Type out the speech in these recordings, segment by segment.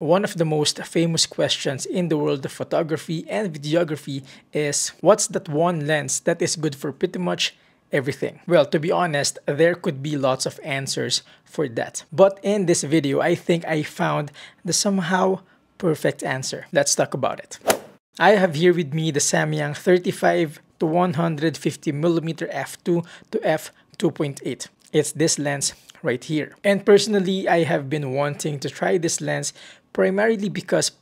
One of the most famous questions in the world of photography and videography is, what's that one lens that is good for pretty much everything? Well, to be honest, there could be lots of answers for that. But in this video, I think I found the somehow perfect answer. Let's talk about it. I have here with me the Samyang 35 to 150mm f2 to f2.8. It's this lens right here. And personally, I have been wanting to try this lens primarily because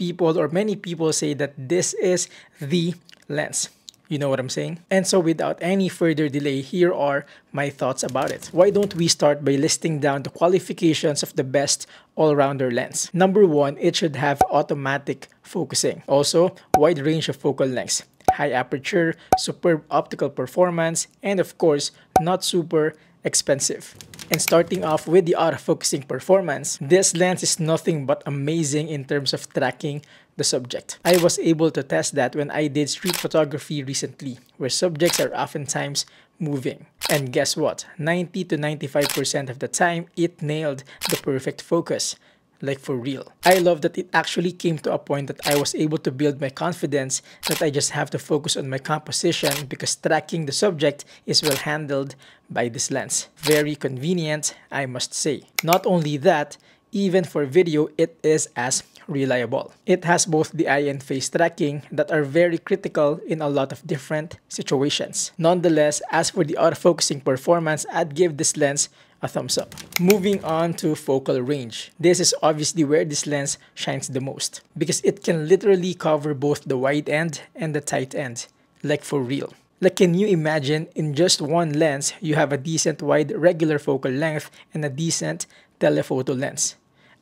many people say that this is the lens. You know what I'm saying? And so without any further delay, here are my thoughts about it. Why don't we start by listing down the qualifications of the best all-rounder lens? Number one, it should have automatic focusing. Also, wide range of focal lengths, high aperture, superb optical performance, and of course, not super expensive. And starting off with the autofocusing performance, this lens is nothing but amazing in terms of tracking the subject. I was able to test that when I did street photography recently, where subjects are oftentimes moving. And guess what? 90 to 95% of the time, it nailed the perfect focus. Like for real. I love that it actually came to a point that I was able to build my confidence that I just have to focus on my composition because tracking the subject is well handled by this lens. Very convenient, I must say. Not only that, even for video, it is as reliable. It has both the eye and face tracking that are very critical in a lot of different situations. Nonetheless, as for the autofocusing performance, I'd give this lens a thumbs up. Moving on to focal range. This is obviously where this lens shines the most because it can literally cover both the wide end and the tight end. Like for real. Like, can you imagine in just one lens, you have a decent wide regular focal length and a decent telephoto lens.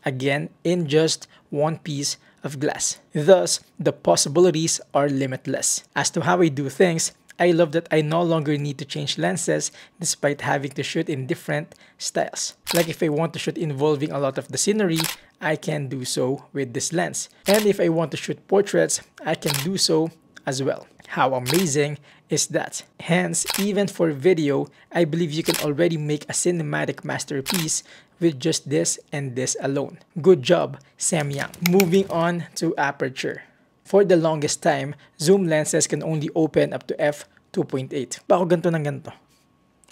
Again, in just one piece of glass. Thus, the possibilities are limitless. As to how I do things, I love that I no longer need to change lenses despite having to shoot in different styles. Like if I want to shoot involving a lot of the scenery, I can do so with this lens. And if I want to shoot portraits, I can do so as well. How amazing is that? Hence, even for video, I believe you can already make a cinematic masterpiece with just this and this alone. Good job, Samyang. Moving on to aperture. For the longest time, zoom lenses can only open up to f2.8. Bako ganito ng ganito.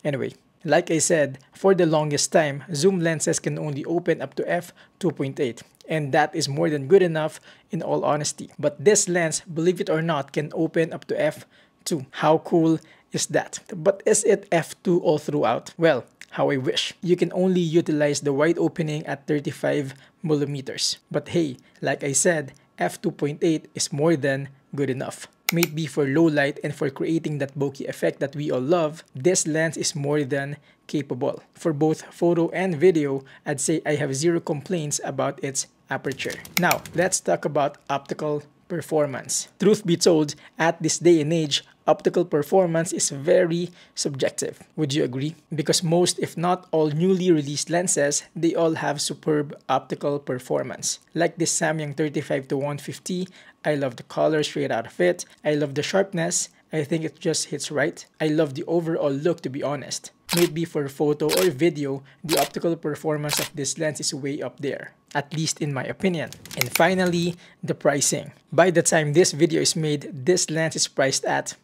Anyway, like I said, for the longest time, zoom lenses can only open up to f2.8. And that is more than good enough in all honesty. But this lens, believe it or not, can open up to f2. How cool is that? But is it f2 all throughout? Well, how I wish. You can only utilize the wide opening at 35mm. But hey, like I said, f2.8 is more than good enough. May it be for low light and for creating that bokeh effect that we all love, this lens is more than capable. For both photo and video, I'd say I have zero complaints about its aperture. Now, let's talk about optical performance. Truth be told, at this day and age, optical performance is very subjective. Would you agree? Because most, if not all, newly released lenses, they all have superb optical performance. Like this Samyang 35 to 150, I love the color straight out of it. I love the sharpness. I think it just hits right. I love the overall look, to be honest. May it be for photo or video, the optical performance of this lens is way up there. At least in my opinion. And finally, the pricing. By the time this video is made, this lens is priced at...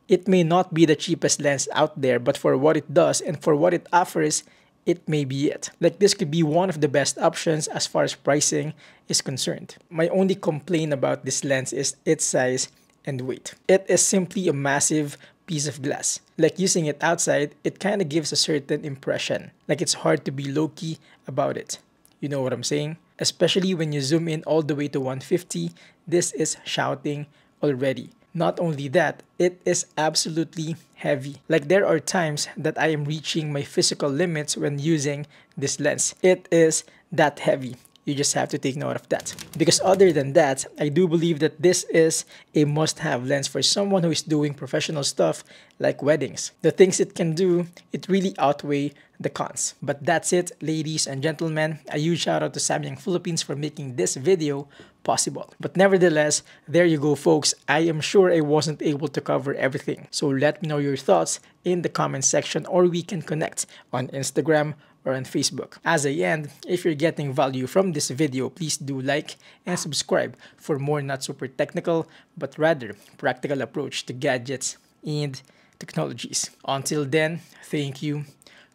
It may not be the cheapest lens out there, but for what it does and for what it offers, it may be it. Like, this could be one of the best options as far as pricing is concerned. My only complaint about this lens is its size and weight. It is simply a massive piece of glass. Like, using it outside, it kind of gives a certain impression. Like, it's hard to be low-key about it. You know what I'm saying? Especially when you zoom in all the way to 150, this is shouting already. Not only that, it is absolutely heavy. Like, there are times that I am reaching my physical limits when using this lens. It is that heavy. You just have to take note of that. Because other than that, I do believe that this is a must-have lens for someone who is doing professional stuff like weddings. The things it can do, it really outweigh the cons. But that's it, ladies and gentlemen. A huge shout out to Samyang Philippines for making this video possible. But nevertheless, there you go, folks. I am sure I wasn't able to cover everything. So let me know your thoughts in the comment section, or we can connect on Instagram or on Facebook. As I end, if you're getting value from this video, please do like and subscribe for more not super technical, but rather practical approach to gadgets and technologies. Until then, thank you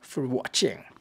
for watching.